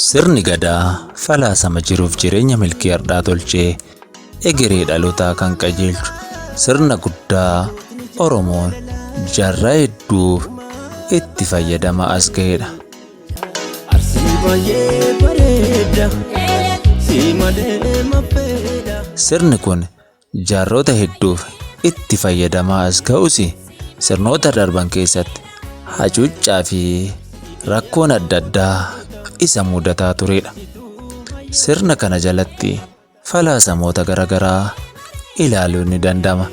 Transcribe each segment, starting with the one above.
Sirni gadaa falaasama jiruuf jireenya milkii har'aa tolchee egeree dhalootaa kan qajeelchu sirna guddaa Oromoon jaarraa hedduu itti fayyadamaa as ga'edha. Sirni kun jaarrota hedduuf itti fayyadamaa as ga'us sirnoota darban keessatti hacuuccaa fi rakkoon adda addaa isa mudataa turedha. Sirna kana jalatti falaasamoota garaagaraa ilaaluun ni danda'ama.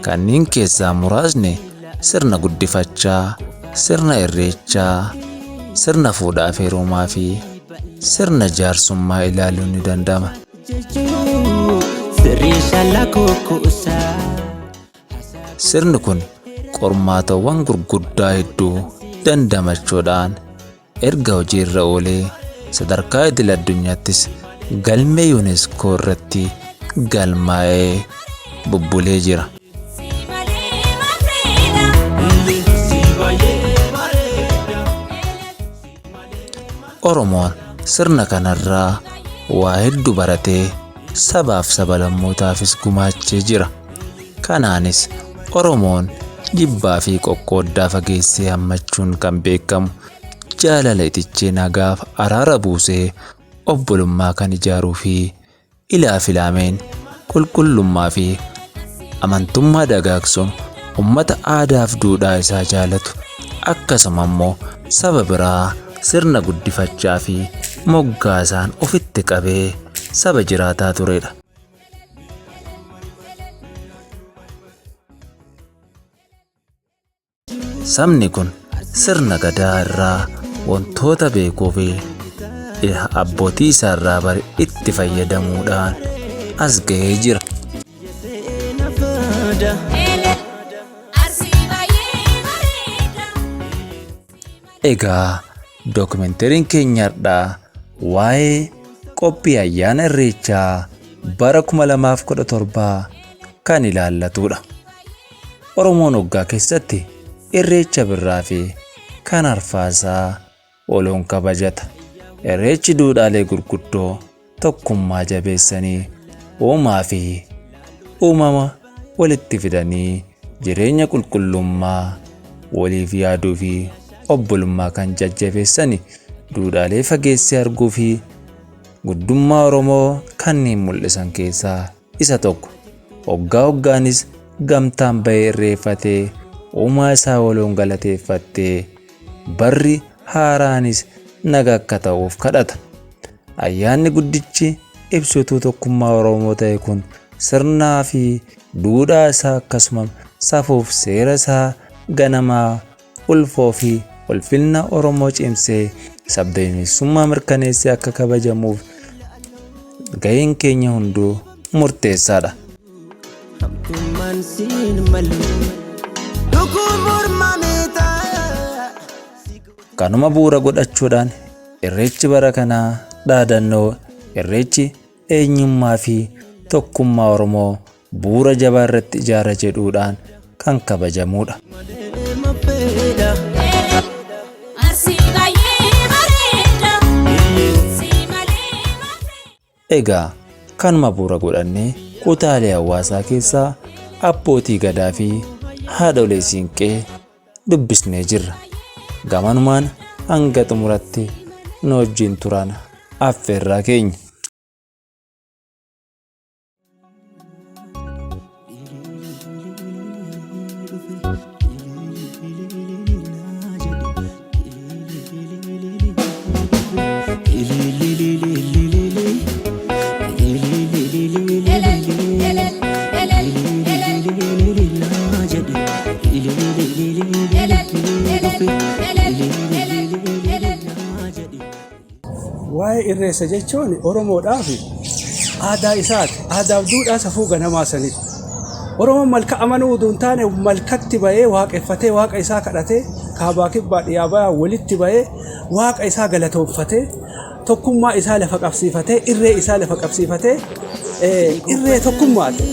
Kanneen keessaa muraasni sirna guddifachaa, sirna irreechaa, sirna fuudhaa fi heerumaa fi sirna jaarsummaa ilaaluun ni danda'ama. Sirni kun qormaatawwan gurguddaa hedduu dandamachuudhaan erga hojiirra oolee sadarkaa idil addunyaattis galmee UNESCO irratti galmaa'ee bubbulee jira. Oromoon sirna kanarraa waa hedduu baratee sabaaf sablammootaafis gumaachee jira. Kanaanis Oromoon jibbaa fi qoqqooddaa fageessee hammachuun kan beekamu, jaalala itichee nagaaf araara buusee obbolummaa kan ijaaruu fi ilaa filaameen qulqullummaa fi amantummaa dagaagsuun ummata aadaaf duudhaa isaa jaalatu, akkasuma immoo saba biraa sirna guddifachaa fi moggaasaan ofitti qabee saba jiraataa turedha. Sabni kun sirna gadaa irraa wantoota beekuu fi abbootii isaa irraa bare itti fayyadamuudhaan as ga'ee jira. Egaa dookumentariin keenya har'aa waa'ee qophii ayyaana irreechaa bara 2017 kan ilaallatudha. Oromoon waggaa keessatti irreecha birraa fi kan arfaasaa oloon kabajata. Irreechi duudhaalee gurguddoo tokkummaa jabeessanii uumaa fi uumama walitti fidanii jireenya qulqullummaa waliif yaaduu fi obbolummaa kan jajjabeessani duudhaalee fageessee arguu fi guddummaa Oromoo kanneen mul'isan keessaa isa tokko. Waggaa waggaanis gamtaan bahee irreeffatee uumaa isaa waloon galateeffattee barri haaraanis nagaa akka ta'uuf kadhata. Ayyaanni guddichi ibsituu tokkummaa Oromoo ta'e kun sirnaa fi duudhaa isaa akkasuma safuuf seera isaa ganamaa ulfoo fi ulfina Oromoo cimsee sabdaneessummaa mirkaneessee akka kabajamuuf gaheen keenya hunduu murteessaadha. Kanuma bu'uura godhachuudhaan irreechi bara kanaa dhaadannoo irreechi eenyummaa fi tokkummaa Oromoo bu'uura jabaa irratti ijaara jedhuudhaan kan kabajamudha. Egaa kanuma bu'uura godhannee kutaalee hawaasaa keessaa abbootii gadaa fi haadholee siinqee dubbisnee jirra. Gamanumaan hanga xumuratti nu wajjin turan affeerraa keenya. Waa'ee irreessa jechuun Oromoodhaaf aadaa isaati. Aadaaf duudhaa safuu ganamaa saniti. Oromoon malka amanuu utuu hin taane malkatti bahee waaqeffatee waaqa isaa kadhatee kaabaa kibbaa dhiyaa bayaa walitti bahee waaqa isaa galatoonfatee tokkummaa isaa lafa qabsiifatee irree isaa lafa qabsiifatee irree tokkummaati.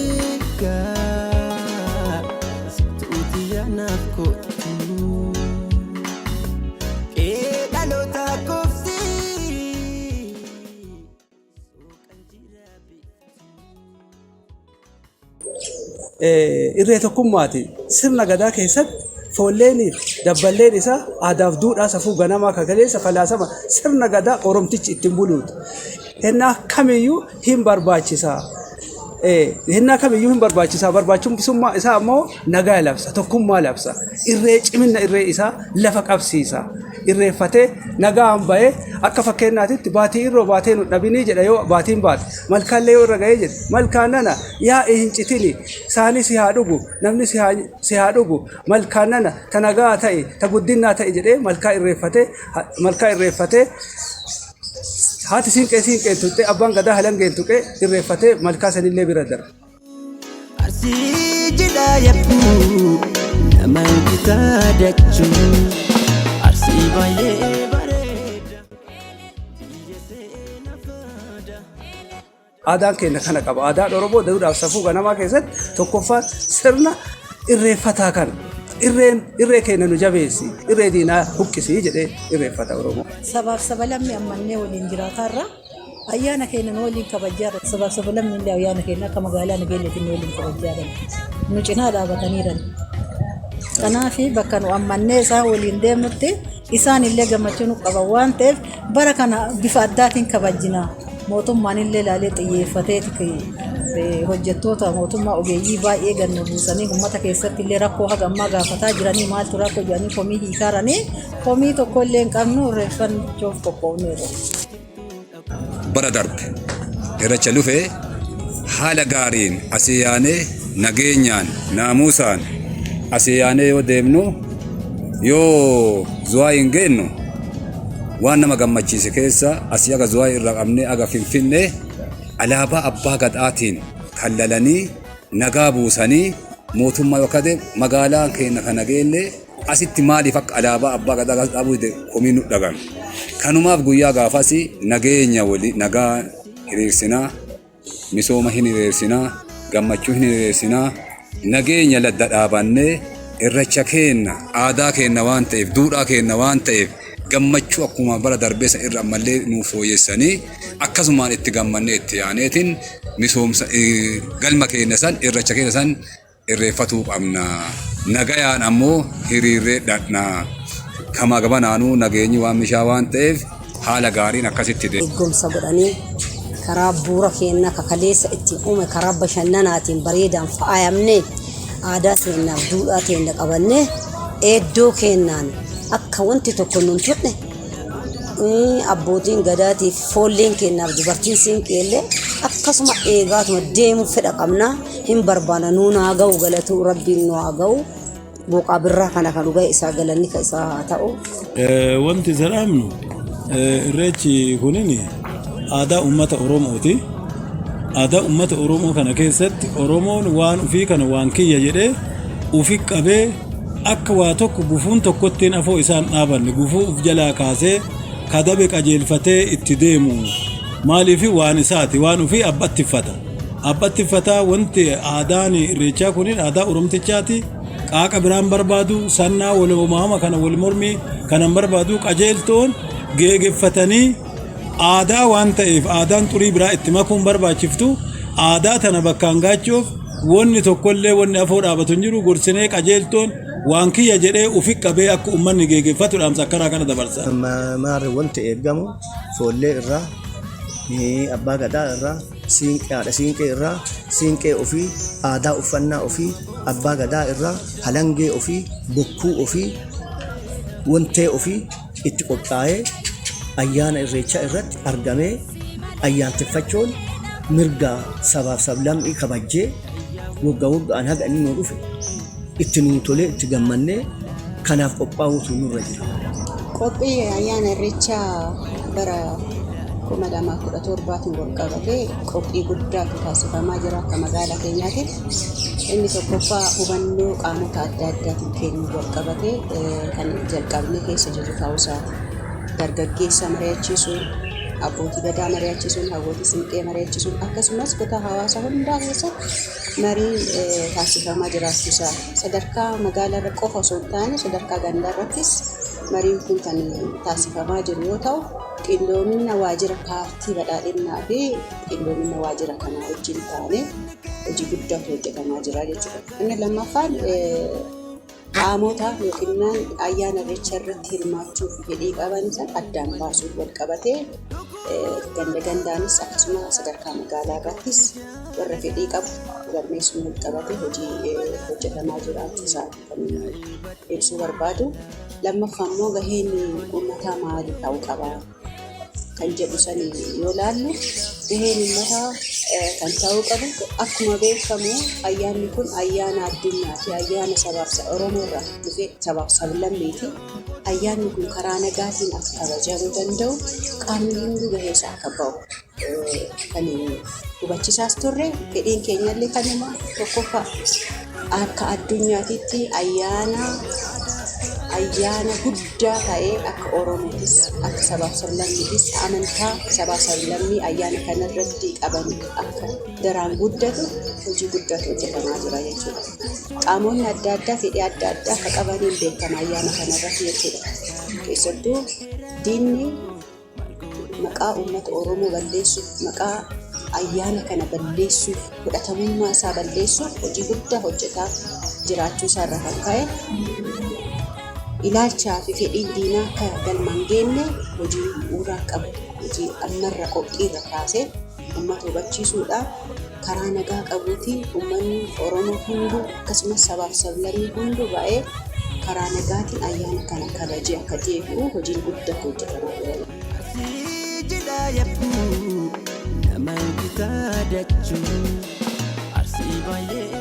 Irree tokkummaati. Sirna gadaa keessatti foolleen dabballeen isaa aadaaf duudhaa safuu ganamaa kagaleessa falaasama sirna gadaa Oromtichi ittiin buluuti. Hennaa kamiyyuu hin barbaachisa. Barbaachisummaa isaa ammoo nagaa labsa, tokkummaa labsa. Irree cimina irree isaa lafa qabsiisa. Irreeffatee nagaan bahee akka fakkeenyaatitti baatii irroo baatee nu dhabinii jedha yoo baatiin baate malkaallee yoo irra gahee jedhe malkaan nana yaa'ii hin citini saanii si haa dhugu namni si haa dhugu malkaan nana ta nagaa ta'e ta guddinnaa ta'e jedhee malkaa irreeffatee haati siinqee tuqee abbaan gadaa halangeen tuqee irreeffatee malkaa sanillee bira darba. Arsii jidhaa yabbuu namaan bitaa dachuu. Aadaan keenya kana qaba. Aadaan Oromoo duudhaaf safuu ganamaa keessatti tokkoffaan sirna irreeffataa kana. Irree keenya nu jabeessi, irree diinaa huqqisii jedhee irreeffata Oromoo. Sabaaf sabalammii ammannee waliin jiraatarra ayyaana keenya waliin kabajjaarra. Sabaaf sabalammii illee ayyaana keenya akka magaalaa Nageelleetiin waliin kabajjaarra. Nu cinaa dhaabataniirra. Kanaaf bakka nu ammannee isaan waliin deemnutti isaan illee gammachuu nu qaban waan ta'eef bara kana bifa addaatiin kabajjina. Mootummaan illee ilaalee xiyyeeffatee hojjettoota mootummaa ogeeyyii baay'ee gannu buusanii uummata keessatti illee rakkoo haga ammaa gaafataa jiranii maaltu rakkoo jedhanii komii hiikaaranii komii tokko illee hin qabnu irreeffachuuf qophoofneerra. Bara darbe irreecha lufee haala gaariin asii yaanee nageenyaan naamusaan asii yaanee yoo deemnu yoo zuwaa hin geennu waan nama gammachiise keessa asii aga zuwaa irra qabnee aga Finfinnee alaabaa abbaa gadaatiin kallalanii nagaa buusanii mootummaa yookaan magaalaa keenya kana geellee asitti maaliif akka alaabaa abbaa gadaa qabu komii nu dhagame. Kanumaaf guyyaa gaafas nageenya wali nagaa hiriirsinaa misooma hin hiriirsinaa gammachuu hin hiriirsinaa nageenya ladda dhaabannee irreecha keenya aadaa keenya waan ta'eef duudhaa keenya waan ta'eef gammachuu akkuma bara darbeessa irra ammallee nuuf fooyyessanii akkasumaan itti gammannee itti yaaneetiin misoomsa galma keenya san irreecha keenya san irreeffatuu qabna. Nagayaan ammoo hiriirree dhadhnaa kama gabanaanuu nageenyi waan mishaa waan ta'eef haala gaariin akkasitti deema. Eegumsa godhanii karaa bu'uura keenya kakaleessa ittiin uume karaa bashannanaatiin bareedaan faayamnee aadaa keenyaaf duudhaa keenya qabannee eeddoo keenyaan akka wanti tokko nun turne abbootiin gadaatiif foolleen keenyaaf dubartiin siinqeellee akkasuma eegaatuma deemuu fedha qabna hin barbaana nuun haa ga'u galatuu rabbiin nu haa ga'u boqaa birraa kana kan dhugaa isaa galanni ka isaa haa ta'u. Wanti jedhamnu irreechi kunin aadaa uummata Oromooti. Aadaa uummata Oromoo kana keessatti Oromoon waan ufii kana waan kiyya jedhee ufi qabee akka waa tokko gufuun tokkottiin afoo isaan dhaabanne gufuu uf jalaa kaasee kadabe qajeelfatee itti deemu maaliif waan isaati waan ufii abbattiffataa wanti aadaan irreechaa kunin aadaa Oromtichaati. Qaaqa biraan barbaadu sannaa wal uumama kana wal mormii kanan barbaadu qajeeltoon geegeffatanii aadaa waan ta'eef aadaan xurii biraa itti makuun barbaachiftu aadaa tana bakkaan gaachuuf wanni tokkollee wanni afoo dhaabatu hin jiru gorsinee qajeeltoon waan kiyya jedhee ufi qabee akka uummanni geeggeeffatu dhaamsa akkanaa kana dabarsa. Maarri wanti eegamu foollee irraa abbaa gadaa irraa haadha siinqee irraa siinqee ofii aadaa uffannaa ofii abbaa gadaa irraa halangee ofii bokkuu ofii wantee ofii itti qophaa'ee ayyaana irreechaa irratti argamee ayyaaneffachuun mirga sabaaf sablammii kabajjee waggaa waggaan haga inni nuu dhufe itti nuu tolee itti gammannee kanaaf qophaa'uutu nurra jira. Qophii ayyaana irreechaa bara 2017 wal qabatee qophii guddaatu taasifamaa jira akka magaalaa keenyaatti. Inni tokkoffaa hubannoo qaamota adda addaatiin kennuu wal qabatee kan jalqabnee keessa jiru ta'uusaati. Dargaggeessa mari'achiisuun, abbootii gadaa mari'achiisuun, hawwootii siinqee mari'achiisuun akkasumas kutaa hawaasaa hundaa keessatti marii taasifamaa jiraachuusaa sadarkaa magaalaa qofa osoo hin taane sadarkaa gandaa irrattis mariin kun kan taasifamaa jiru yoo ta'u qindoomina waajjira paartii badhaadhinnaa fi qindoomina waajjira kanaa wajjin taane hojii guddaatu hojjetamaa jira jechuudha. Inni lammaffaan qaamota yookiin ayyaana irreechaa irratti hirmaachuuf fedhii qaban san addaan baasuuf wal qabatee ganda gandaanis akkasuma sadarkaa magaalaa irrattis warra fedhii qabu galmeessuun wal qabatee hojii hojjetamaa jiraachuusaa kan ibsuu barbaadu. Lammaffaa immoo gaheen uummataa maali ta'uu qaba kan jedhu sanii yoo laallu gaheen uummataa kan ta'uu qabu akkuma beekamu ayyaanni kun ayyaana addunyaati. Ayyaana sabaaf Oromoo irraa dhufee sabaaf sablammiiti. Ayyaanni kun karaa nagaatiin akka kabajamuu danda'u qaamni hunduu gahee isaa akka ba'u kan hubachiisaas turre fedhiin keenyallee kanuma tokkoffaa akka addunyaatitti ayyaana guddaa ta'ee akka Oromootis akka sabaaf sablammiitis amantaa sabaaf sablammii ayyaana kanarratti qaban akka daraan guddatu hojii guddaatu hojjetamaa jira jechuudha. Qaamonni adda addaa fedhii adda addaa akka qabaniin beekama ayyaana kanarratti jechuudha. Keessattuu diinni maqaa uummata Oromoo balleessuuf maqaa ayyaana kana balleessuuf fudhatamummaa isaa balleessuuf hojii guddaa hojjetaa jiraachuu isaa irraa kan ka'e ilaalchaa fi fedhiin diinaa akka galmaan geenye hojii bu'uuraa qabu hojii ammarra qophiirra kaasee uummata hubachiisuudhaan karaa nagaa qabuutiin uummanni Oromoo hunduu akkasumas sabaaf sablammii hunduu ba'ee karaa nagaatiin ayyaana kana kabajee akka deebi'u hojiin guddaa hojjetamaa jira. Naman kita dachuu arsii baay'ee.